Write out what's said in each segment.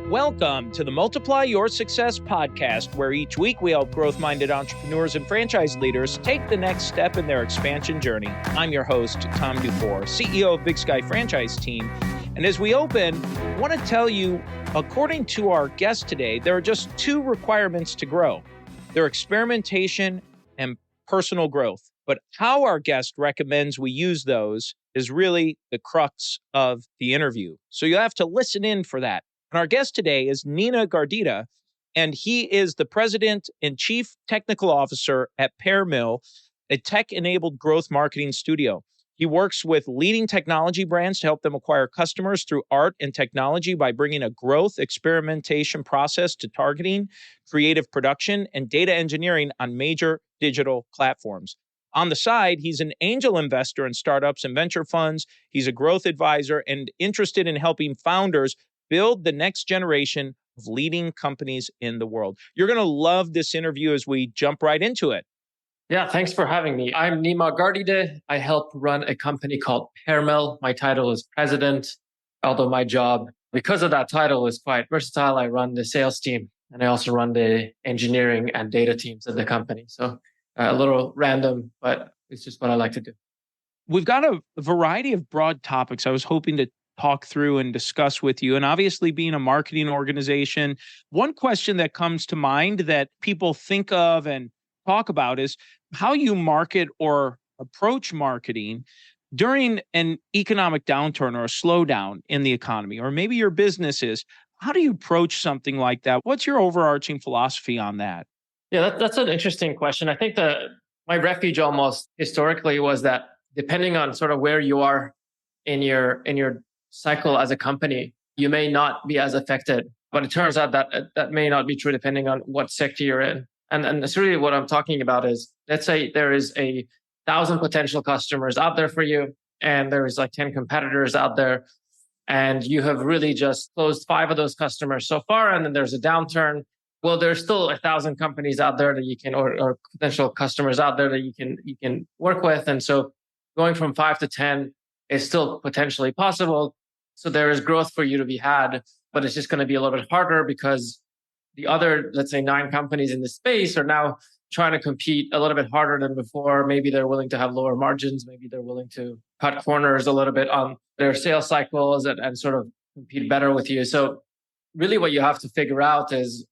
Welcome to the Multiply Your Success podcast, where each week we help growth-minded entrepreneurs and franchise leaders take the next step in their expansion journey. I'm your host, Tom Dufour, CEO of Big Sky Franchise Team. And as we open, I want to tell you, according to our guest today, there are just two requirements to grow. They're experimentation and personal growth. But how our guest recommends we use those is really the crux of the interview. So you'll have to listen in for that. And our guest today is Nima Gardideh, and he is the president and chief technical officer at Pearmill, a tech-enabled growth marketing studio. He works with leading technology brands to help them acquire customers through art and technology by bringing a growth experimentation process to targeting, creative production, and data engineering on major digital platforms. On the side, he's an angel investor in startups and venture funds. He's a growth advisor and interested in helping founders build the next generation of leading companies in the world. You're going to love this interview as we jump right into it. Yeah, thanks for having me. I'm Nima Gardideh. I help run a company called Pearmill. My title is president, although my job, because of that title, is quite versatile. I run the sales team, and I also run the engineering and data teams at the company. So a little random, but it's just what I like to do. We've got a variety of broad topics I was hoping to talk through and discuss with you. And obviously, being a marketing organization, one question that comes to mind that people think of and talk about is how you market or approach marketing during an economic downturn or a slowdown in the economy, or maybe your business is. How do you approach something like that? What's your overarching philosophy on that? Yeah, that's an interesting question. I think my refuge almost historically was that depending on sort of where you are in your cycle as a company, you may not be as affected. But it turns out that may not be true depending on what sector you're in. And that's really what I'm talking about is, let's say there is 1,000 potential customers out there for you, and there is like 10 competitors out there, and you have really just closed 5 of those customers so far, and then there's a downturn. Well, there's still 1,000 companies out there that you can, or potential customers out there that you can work with. And so going from 5 to 10 is still potentially possible. So there is growth for you to be had, but it's just going to be a little bit harder because the other, let's say 9 companies in the space are now trying to compete a little bit harder than before. Maybe they're willing to have lower margins. Maybe they're willing to cut corners a little bit on their sales cycles and sort of compete better with you. So really what you have to figure out is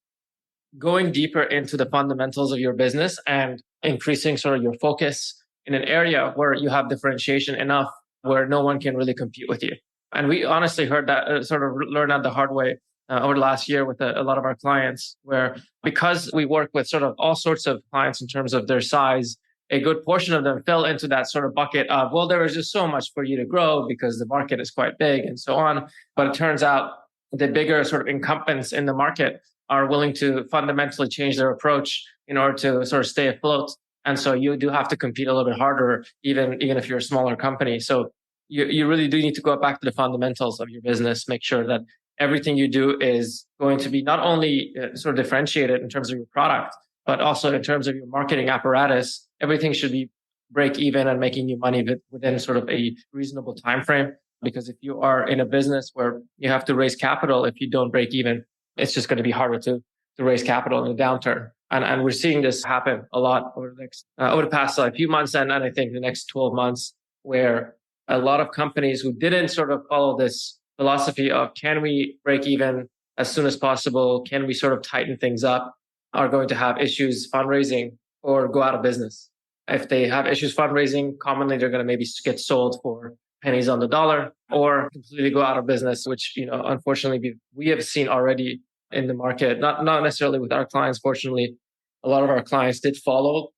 going deeper into the fundamentals of your business and increasing sort of your focus in an area where you have differentiation enough where no one can really compete with you. And we honestly heard that, sort of learned that the hard way over the last year with a lot of our clients, where because we work with sort of all sorts of clients in terms of their size, a good portion of them fell into that sort of bucket of, well, there is just so much for you to grow because the market is quite big and so on. But it turns out the bigger sort of incumbents in the market are willing to fundamentally change their approach in order to sort of stay afloat. And so you do have to compete a little bit harder, even if you're a smaller company. So you really do need to go back to the fundamentals of your business, make sure that everything you do is going to be not only sort of differentiated in terms of your product, but also in terms of your marketing apparatus. Everything should be break even and making you money within sort of a reasonable time frame. Because if you are in a business where you have to raise capital, if you don't break even, it's just going to be harder to raise capital in a downturn. And we're seeing this happen a lot over the past few months and I think the next 12 months, where a lot of companies who didn't sort of follow this philosophy of can we break even as soon as possible, can we sort of tighten things up, are going to have issues fundraising or go out of business. If they have issues fundraising, commonly they're going to maybe get sold for pennies on the dollar or completely go out of business, which, unfortunately we have seen already in the market, not necessarily with our clients. Fortunately, a lot of our clients did follow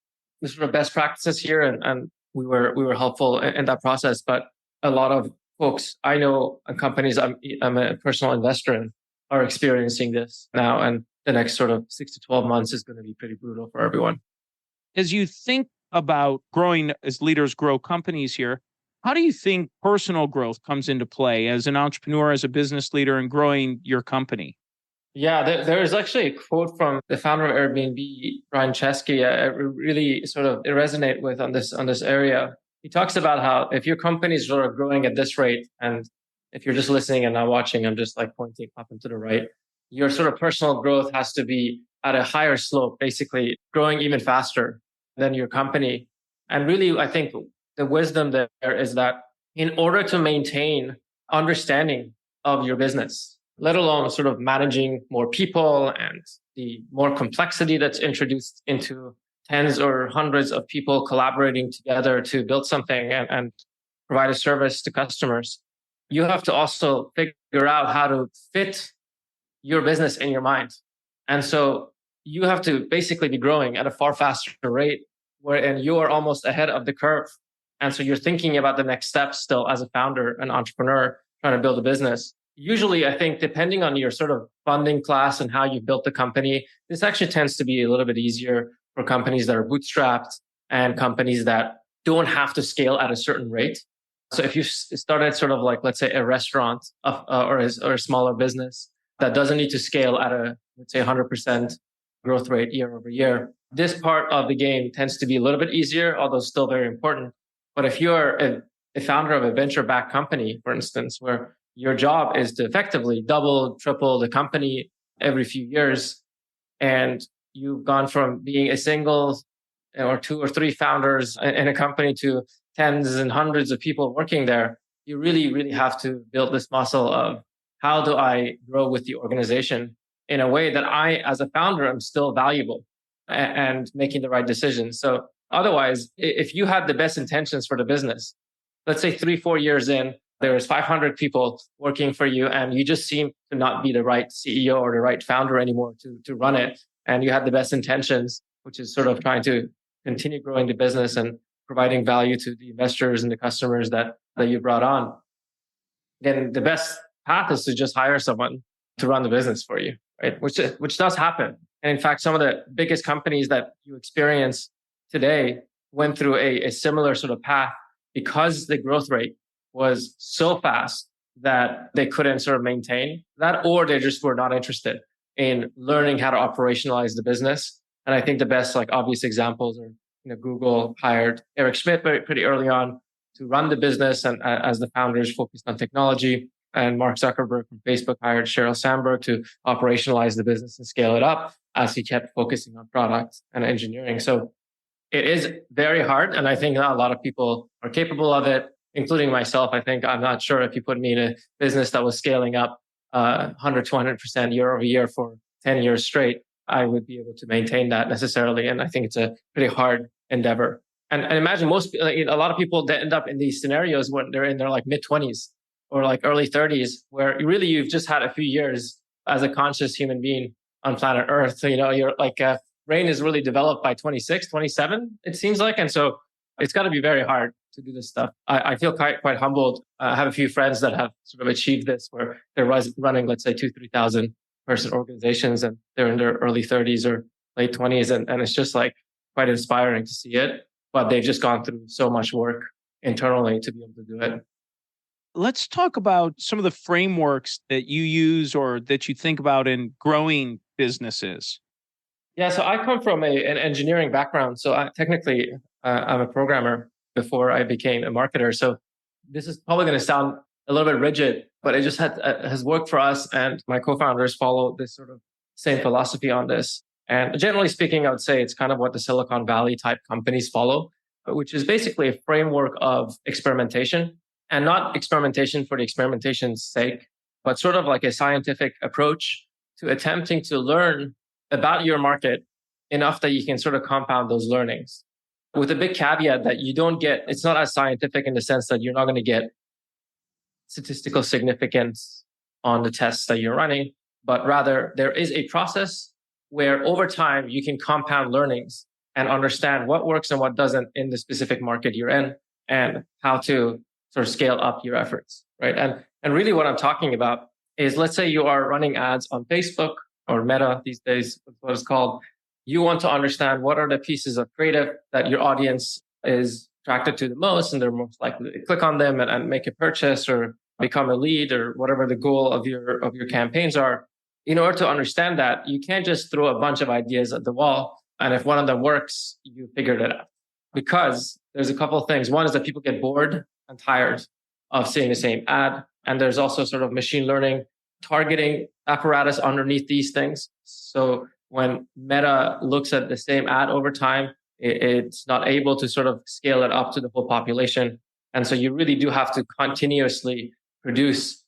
the sort of best practices here and we were helpful in that process. But a lot of folks I know and companies I'm a personal investor in are experiencing this now. And the next sort of 6 to 12 months is going to be pretty brutal for everyone. As you think about growing as leaders grow companies here, how do you think personal growth comes into play as an entrepreneur, as a business leader, and growing your company? Yeah, there is actually a quote from the founder of Airbnb, Brian Chesky. I really sort of resonate with on this area. He talks about how if your company is sort of growing at this rate, and if you're just listening and not watching, I'm just like pointing up and to the right. your sort of personal growth has to be at a higher slope, basically growing even faster than your company. And really, I think the wisdom there is that in order to maintain understanding of your business, let alone sort of managing more people and the more complexity that's introduced into tens or hundreds of people collaborating together to build something and provide a service to customers, you have to also figure out how to fit your business in your mind. And so you have to basically be growing at a far faster rate and you are almost ahead of the curve. And so you're thinking about the next steps still as a founder, an entrepreneur trying to build a business. Usually, I think depending on your sort of funding class and how you built the company, this actually tends to be a little bit easier for companies that are bootstrapped and companies that don't have to scale at a certain rate. So if you started sort of like, let's say, a restaurant or a smaller business that doesn't need to scale at a, let's say, 100% growth rate year over year, this part of the game tends to be a little bit easier, although still very important. But if you're a founder of a venture-backed company, for instance, where your job is to effectively double, triple the company every few years, and you've gone from being a single or two or three founders in a company to tens and hundreds of people working there, you really, really have to build this muscle of how do I grow with the organization in a way that I, as a founder, am still valuable and making the right decisions. So otherwise, if you had the best intentions for the business, let's say 3-4 years in, there's 500 people working for you and you just seem to not be the right CEO or the right founder anymore to run it. And you had the best intentions, which is sort of trying to continue growing the business and providing value to the investors and the customers that you brought on. Then the best path is to just hire someone to run the business for you, right? Which does happen. And in fact, some of the biggest companies that you experience today went through a similar sort of path because the growth rate was so fast that they couldn't sort of maintain that, or they just were not interested in learning how to operationalize the business. And I think the best like obvious examples are, Google hired Eric Schmidt pretty early on to run the business and as the founders focused on technology. And Mark Zuckerberg from Facebook hired Sheryl Sandberg to operationalize the business and scale it up as he kept focusing on product and engineering. So it is very hard. And I think not a lot of people are capable of it, including myself. I think I'm not sure if you put me in a business that was scaling up 100, 200% year over year for 10 years straight, I would be able to maintain that necessarily. And I think it's a pretty hard endeavor. And imagine a lot of people that end up in these scenarios when they're in their like mid 20s or like early 30s, where really you've just had a few years as a conscious human being on planet Earth. So, you're like, brain is really developed by 26, 27, it seems like. And so it's got to be very hard to do this stuff. I feel quite humbled. I have a few friends that have sort of achieved this where they're running, let's say 2,000-3,000 person organizations and they're in their early 30s or late 20s. And it's just like quite inspiring to see it. But they've just gone through so much work internally to be able to do it. Let's talk about some of the frameworks that you use or that you think about in growing businesses. Yeah, so I come from an engineering background. So I'm a programmer before I became a marketer. So this is probably going to sound a little bit rigid, but it just has worked for us. And my co-founders follow this sort of same philosophy on this. And generally speaking, I would say it's kind of what the Silicon Valley type companies follow, which is basically a framework of experimentation, and not experimentation for the experimentation's sake, but sort of like a scientific approach to attempting to learn about your market enough that you can sort of compound those learnings. With a big caveat that it's not as scientific in the sense that you're not going to get statistical significance on the tests that you're running, but rather there is a process where over time you can compound learnings and understand what works and what doesn't in the specific market you're in and how to sort of scale up your efforts, right? And really what I'm talking about is, let's say you are running ads on Facebook or Meta these days, what it's called. You want to understand what are the pieces of creative that your audience is attracted to the most, and they're most likely to click on them and make a purchase or become a lead or whatever the goal of your campaigns are. In order to understand that, you can't just throw a bunch of ideas at the wall. And if one of them works, you figured it out. Because there's a couple of things. One is that people get bored and tired of seeing the same ad. And there's also sort of machine learning targeting apparatus underneath these things. So when Meta looks at the same ad over time, it's not able to sort of scale it up to the whole population. And so you really do have to continuously produce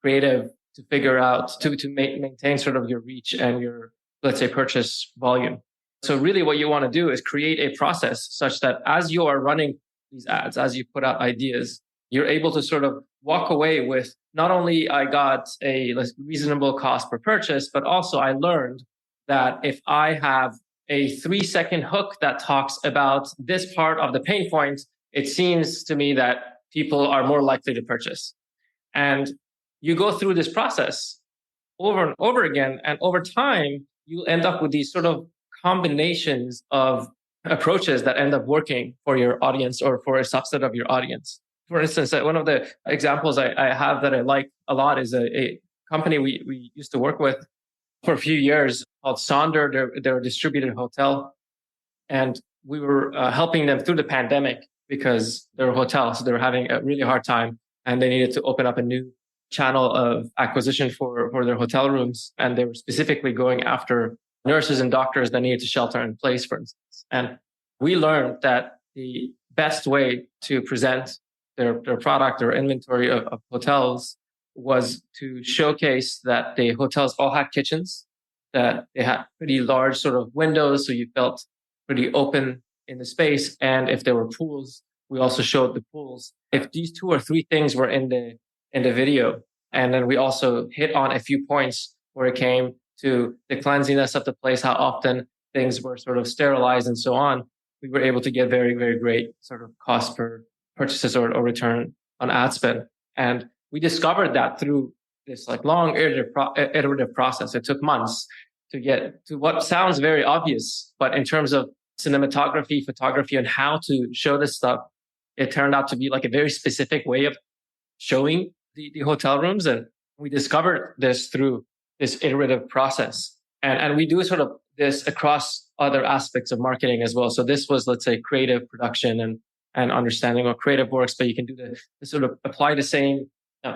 creative to figure out, to maintain sort of your reach and your, let's say, purchase volume. So really what you want to do is create a process such that as you are running these ads, as you put out ideas, you're able to sort of walk away with not only I got a reasonable cost per purchase, but also I learned that if I have a 3-second hook that talks about this part of the pain point, it seems to me that people are more likely to purchase. And you go through this process over and over again. And over time, you end up with these sort of combinations of approaches that end up working for your audience or for a subset of your audience. For instance, one of the examples I have that I like a lot is a company we used to work with for a few years called Sonder. They're a distributed hotel. And we were helping them through the pandemic because they're a hotel. So they were having a really hard time and they needed to open up a new channel of acquisition for their hotel rooms. And they were specifically going after nurses and doctors that needed to shelter in place, for instance. And we learned that the best way to present their product or inventory of hotels was to showcase that the hotels all had kitchens, that they had pretty large sort of windows, so you felt pretty open in the space. And if there were pools, we also showed the pools. If these 2 or 3 things were in the video, and then we also hit on a few points where it came to the cleanliness of the place, how often things were sort of sterilized and so on, we were able to get very, very great sort of cost per purchases or return on ad spend. And we discovered that through this like long iterative process. It took months to get to what sounds very obvious, but in terms of cinematography, photography, and how to show this stuff, it turned out to be like a very specific way of showing the hotel rooms. And we discovered this through this iterative process. And we do sort of this across other aspects of marketing as well. So this was, let's say, creative production and understanding how creative works, but you can do the sort of apply the same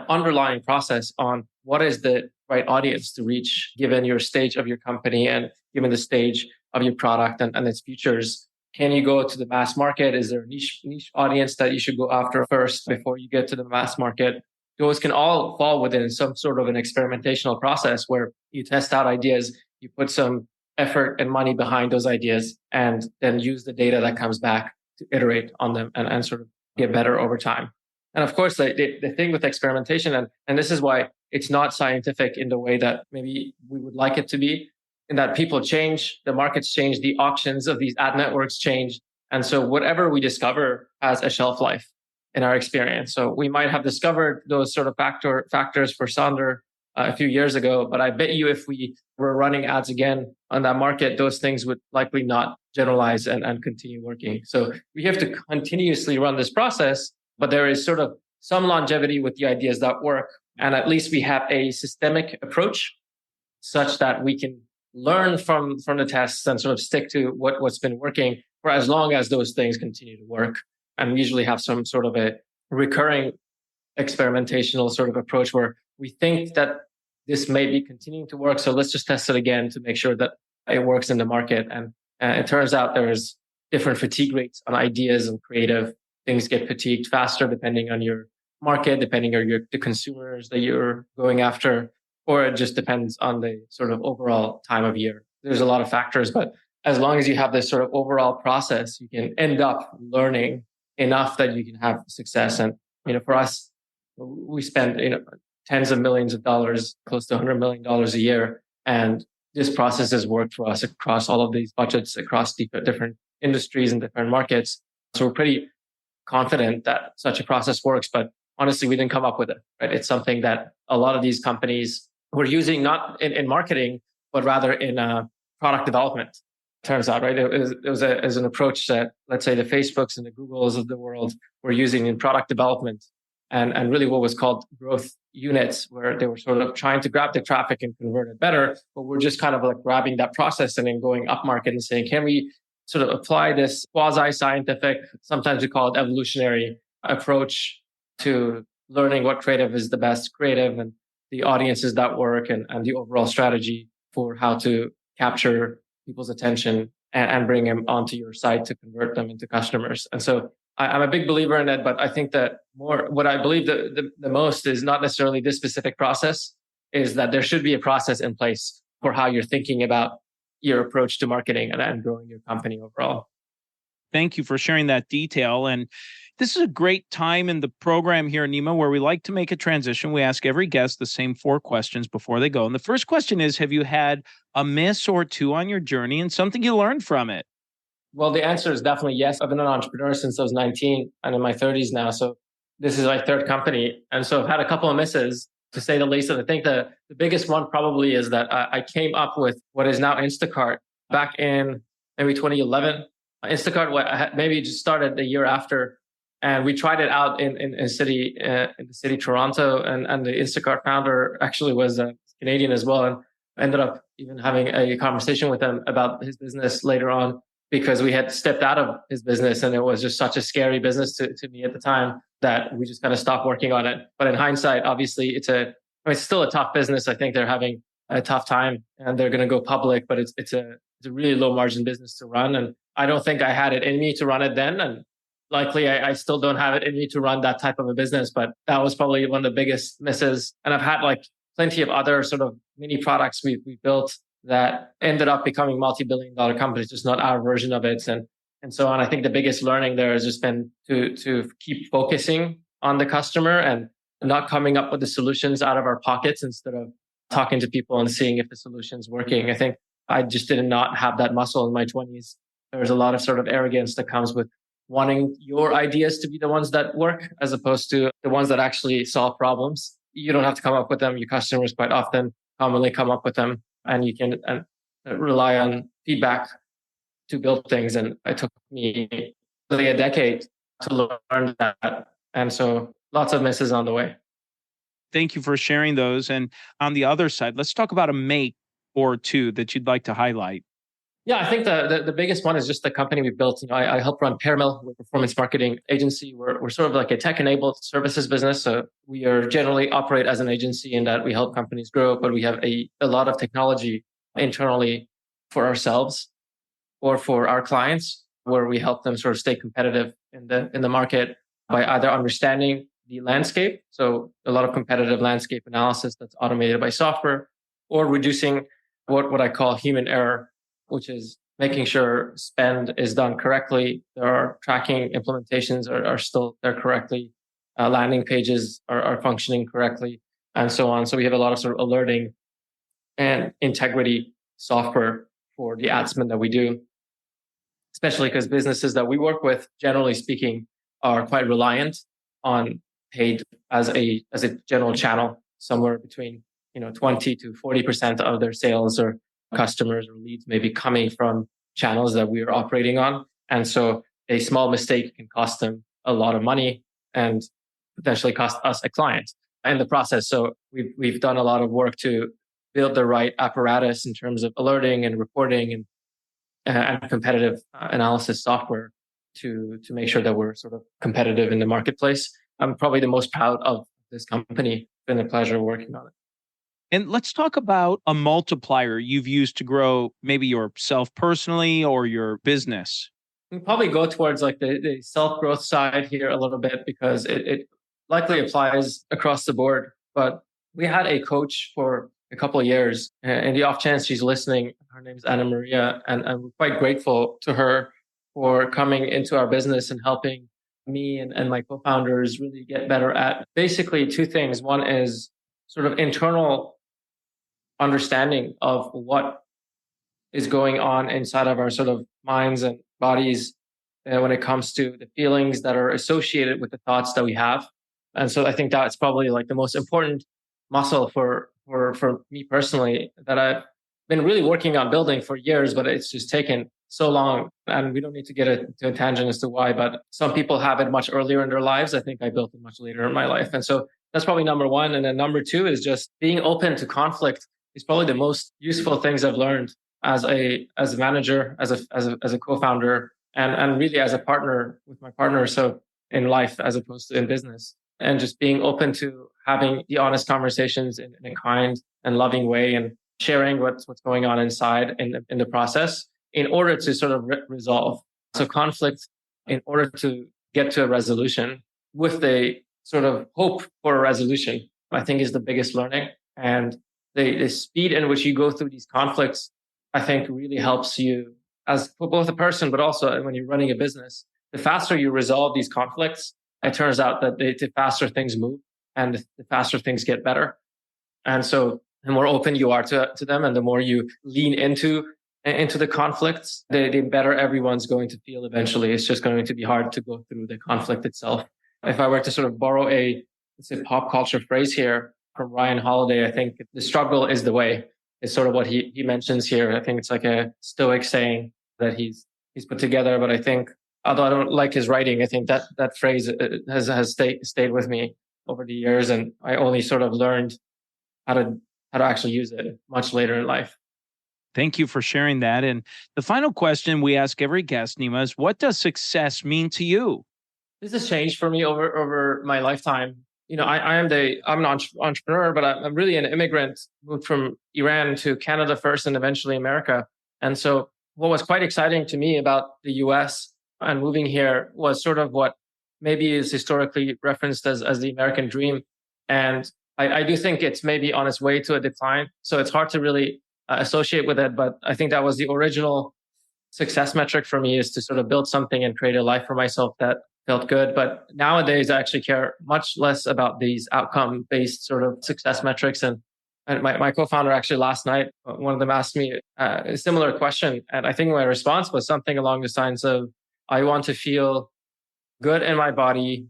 underlying process on what is the right audience to reach given your stage of your company and given the stage of your product and its features. Can you go to the mass market? Is there a niche audience that you should go after first before you get to the mass market? Those can all fall within some sort of an experimentational process where you test out ideas, you put some effort and money behind those ideas, and then use the data that comes back to iterate on them and sort of get better over time. And of course, the thing with experimentation, and this is why it's not scientific in the way that maybe we would like it to be, in that people change, the markets change, the auctions of these ad networks change. And so whatever we discover has a shelf life in our experience. So we might have discovered those sort of factors for Sonder a few years ago, but I bet you if we were running ads again on that market, those things would likely not generalize and continue working. So we have to continuously run this process, but there is sort of some longevity with the ideas that work. And at least we have a systemic approach such that we can learn from the tests and sort of stick to what's been working for as long as those things continue to work. And we usually have some sort of a recurring experimentational sort of approach where we think that this may be continuing to work. So let's just test it again to make sure that it works in the market. And it turns out there's different fatigue rates on ideas and creative. Things get fatigued faster depending on your market, depending on the consumers that you're going after, or it just depends on the sort of overall time of year. There's a lot of factors, but as long as you have this sort of overall process, you can end up learning enough that you can have success. And, for us, we spend, tens of millions of dollars, close to $100 million a year. And this process has worked for us across all of these budgets, across different industries and different markets. So we're pretty confident that such a process works, but honestly, we didn't come up with it, right? It's something that a lot of these companies were using not in marketing, but rather in product development. Turns out, right? It was as an approach that, let's say, the Facebooks and the Googles of the world were using in product development, and really what was called growth units, where they were sort of trying to grab the traffic and convert it better. But we're just kind of like grabbing that process and then going up market and saying, can we sort of apply this quasi-scientific, sometimes we call it evolutionary approach to learning what creative is the best creative and the audiences that work and the overall strategy for how to capture people's attention and bring them onto your site to convert them into customers. And so I'm a big believer in it, but I think that more what I believe the most is not necessarily this specific process, is that there should be a process in place for how you're thinking about your approach to marketing and growing your company overall. Thank you for sharing that detail. And this is a great time in the program here, Nima, where we like to make a transition. We ask every guest the same 4 questions before they go. And the first question is, have you had a miss or two on your journey and something you learned from it? Well, the answer is definitely yes. I've been an entrepreneur since I was 19 and in my 30s now. So this is my 3rd company. And so I've had a couple of misses, to say the least. And I think the biggest one probably is that I came up with what is now Instacart back in maybe 2011. Instacart maybe just started the year after. And we tried it out in the city Toronto. And the Instacart founder actually was Canadian as well. And I ended up even having a conversation with him about his business later on, because we had stepped out of his business and it was just such a scary business to me at the time that we just kind of stopped working on it. But in hindsight, obviously it's still a tough business. I think they're having a tough time and they're going to go public, but it's a really low margin business to run. And I don't think I had it in me to run it then. And likely I still don't have it in me to run that type of a business, but that was probably one of the biggest misses. And I've had like plenty of other sort of mini products we built that ended up becoming multi-billion-dollar companies, just not our version of it, and so on. I think the biggest learning there has just been to keep focusing on the customer and not coming up with the solutions out of our pockets instead of talking to people and seeing if the solution's working. I think I just did not have that muscle in my 20s. There was a lot of sort of arrogance that comes with wanting your ideas to be the ones that work as opposed to the ones that actually solve problems. You don't have to come up with them. Your customers quite often commonly come up with them. And you can rely on feedback to build things. And it took me really a decade to learn that. And so lots of misses on the way. Thank you for sharing those. And on the other side, let's talk about a make or two that you'd like to highlight. Yeah, I think the biggest one is just the company we built. I help run Pearmill, we're a performance marketing agency. We're sort of like a tech-enabled services business. So we are generally operate as an agency in that we help companies grow, but we have a lot of technology internally for ourselves or for our clients, where we help them sort of stay competitive in the market by either understanding the landscape, so a lot of competitive landscape analysis that's automated by software, or reducing what I call human error, which is making sure spend is done correctly. There are tracking implementations are still there correctly. Landing pages are functioning correctly, and so on. So we have a lot of sort of alerting and integrity software for the ad spend that we do, especially because businesses that we work with, generally speaking, are quite reliant on paid as a general channel. Somewhere between 20 to 40% of their sales or customers or leads may be coming from channels that we are operating on. And so a small mistake can cost them a lot of money and potentially cost us a client in the process. So we've done a lot of work to build the right apparatus in terms of alerting and reporting and competitive analysis software to make sure that we're sort of competitive in the marketplace. I'm probably the most proud of this company. It's been a pleasure working on it. And let's talk about a multiplier you've used to grow maybe yourself personally or your business. We'll probably go towards like the self-growth side here a little bit, because it likely applies across the board. But we had a coach for a couple of years, and the off chance she's listening, her name is Anna Maria, and we're quite grateful to her for coming into our business and helping me and my co-founders really get better at basically 2 things. One is sort of internal understanding of what is going on inside of our sort of minds and bodies when it comes to the feelings that are associated with the thoughts that we have. And so I think that's probably like the most important muscle for me personally that I've been really working on building for years, but it's just taken so long. And we don't need to get into a tangent as to why, but some people have it much earlier in their lives. I think I built it much later in my life. And so that's probably number 1. And then number 2 is just being open to conflict is probably the most useful things I've learned as a manager, as a co-founder, and really as a partner with my partner. So in life as opposed to in business. and just being open to having the honest conversations in a kind and loving way, and sharing what's going on inside in the process in order to sort of resolve. So conflict in order to get to a resolution with the sort of hope for a resolution, I think is the biggest learning. And the speed in which you go through these conflicts, I think really helps you as both a person, but also when you're running a business. The faster you resolve these conflicts, it turns out that the faster things move and the faster things get better. And so the more open you are to them and the more you lean into the conflicts, the better everyone's going to feel eventually. It's just going to be hard to go through the conflict itself. If I were to sort of borrow a, let's say, pop culture phrase here from Ryan Holiday, I think the struggle is the way is sort of what he mentions here. I think it's like a Stoic saying that he's put together. But I think, although I don't like his writing, I think that phrase has stayed with me over the years. And I only sort of learned how to actually use it much later in life. Thank you for sharing that. And the final question we ask every guest, Nima, is what does success mean to you? This has changed for me over my lifetime. I'm an entrepreneur, but I'm really an immigrant, moved from Iran to Canada first and eventually America. And so what was quite exciting to me about the US and moving here was sort of what maybe is historically referenced as the American dream. And I do think it's maybe on its way to a decline. So it's hard to really associate with it. But I think that was the original success metric for me, is to sort of build something and create a life for myself that felt good. But nowadays, I actually care much less about these outcome-based sort of success metrics. And my co-founder actually last night, one of them asked me a similar question. And I think my response was something along the lines of, I want to feel good in my body,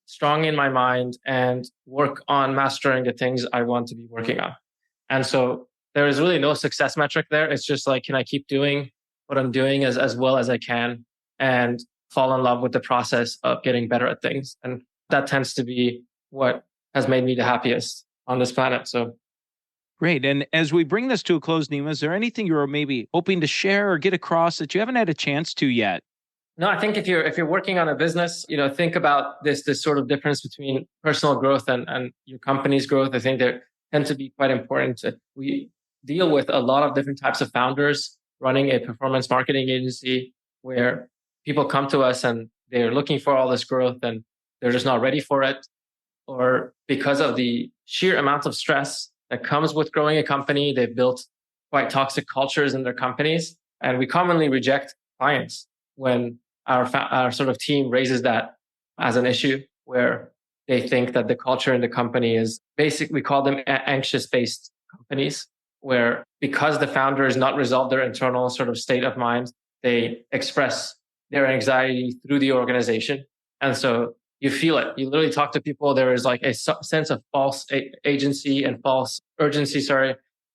strong in my mind, and work on mastering the things I want to be working on. And so there is really no success metric there. It's just like, can I keep doing what I'm doing as well as I can and fall in love with the process of getting better at things? And that tends to be what has made me the happiest on this planet. So great. And as we bring this to a close, Nima, is there anything you're maybe hoping to share or get across that you haven't had a chance to yet? No, I think if you're working on a business, think about this sort of difference between personal growth and your company's growth. I think they tend to be quite important. We deal with a lot of different types of founders running a performance marketing agency, where people come to us and they're looking for all this growth and they're just not ready for it, or because of the sheer amount of stress that comes with growing a company, they've built quite toxic cultures in their companies. And we commonly reject clients when our sort of team raises that as an issue, where they think that the culture in the company is we call them anxious-based companies, where because the founder has not resolved their internal sort of state of mind, they express their anxiety through the organization. And so you feel it. You literally talk to people. There is like a sense of false agency and false urgency,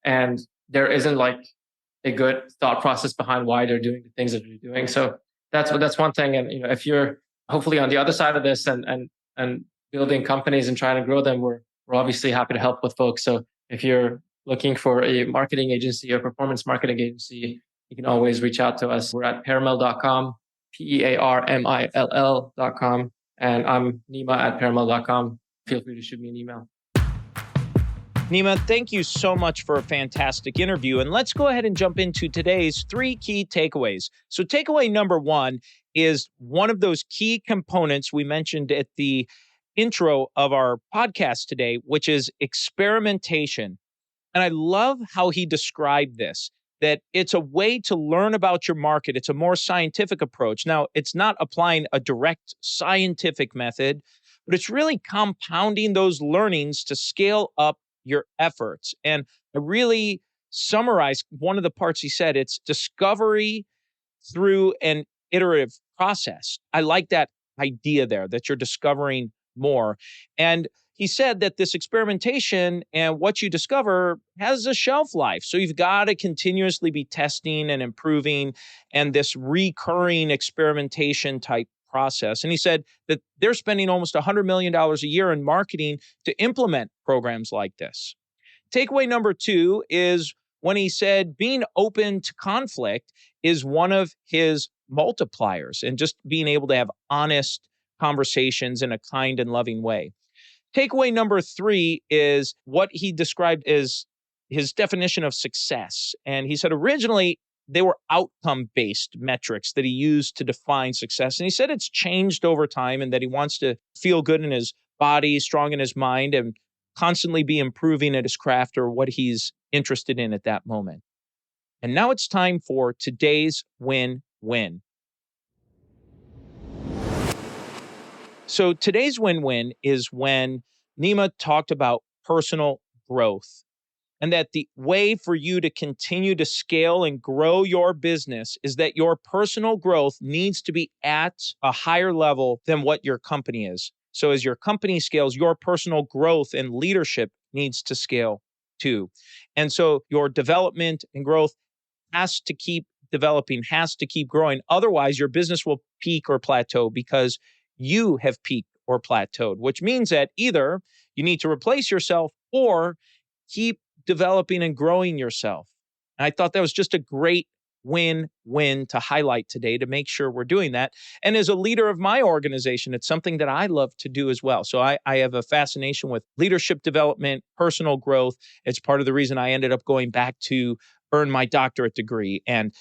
and there isn't like a good thought process behind why they're doing the things that they're doing. So that's one thing. And if you're hopefully on the other side of this and building companies and trying to grow them, we're obviously happy to help with folks. So if you're looking for a marketing agency or performance marketing agency, you can always reach out to us. We're at pearmill.com, pearmill.com. And I'm Nima at pearmill.com. Feel free to shoot me an email. Nima, thank you so much for a fantastic interview. And let's go ahead and jump into today's 3 key takeaways. So takeaway number 1 is one of those key components we mentioned at the intro of our podcast today, which is experimentation. And I love how he described this, that it's a way to learn about your market. It's a more scientific approach. Now, it's not applying a direct scientific method, but it's really compounding those learnings to scale up your efforts. And I really summarize one of the parts he said, it's discovery through an iterative process. I like that idea there, that you're discovering more. And he said that this experimentation and what you discover has a shelf life. So you've got to continuously be testing and improving, and this recurring experimentation type process. And he said that they're spending almost $100 million a year in marketing to implement programs like this. Takeaway number 2 is when he said being open to conflict is one of his multipliers, and just being able to have honest conversations in a kind and loving way. Takeaway number 3 is what he described as his definition of success. And he said originally they were outcome-based metrics that he used to define success. And he said it's changed over time and that he wants to feel good in his body, strong in his mind, and constantly be improving at his craft or what he's interested in at that moment. And now it's time for today's win-win. So today's win-win is when Nima talked about personal growth and that the way for you to continue to scale and grow your business is that your personal growth needs to be at a higher level than what your company is. So as your company scales, your personal growth and leadership needs to scale too. And so your development and growth has to keep developing, has to keep growing. Otherwise, your business will peak or plateau because you have peaked or plateaued, which means that either you need to replace yourself or keep developing and growing yourself. And I thought that was just a great win-win to highlight today to make sure we're doing that. And as a leader of my organization, it's something that I love to do as well. So I have a fascination with leadership development, personal growth. It's part of the reason I ended up going back to earn my doctorate degree and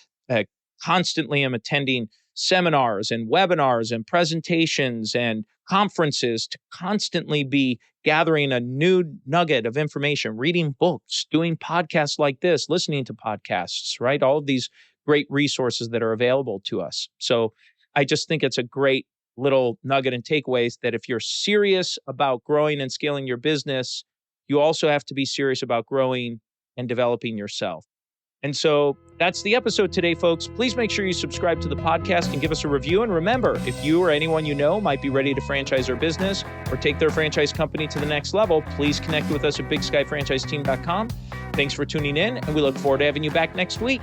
constantly am attending seminars and webinars and presentations and conferences to constantly be gathering a new nugget of information, reading books, doing podcasts like this, listening to podcasts, right? All of these great resources that are available to us. So I just think it's a great little nugget and takeaways that if you're serious about growing and scaling your business, you also have to be serious about growing and developing yourself. And so that's the episode today, folks. Please make sure you subscribe to the podcast and give us a review. And remember, if you or anyone you know might be ready to franchise their business or take their franchise company to the next level, please connect with us at bigskyfranchiseteam.com. Thanks for tuning in, and we look forward to having you back next week.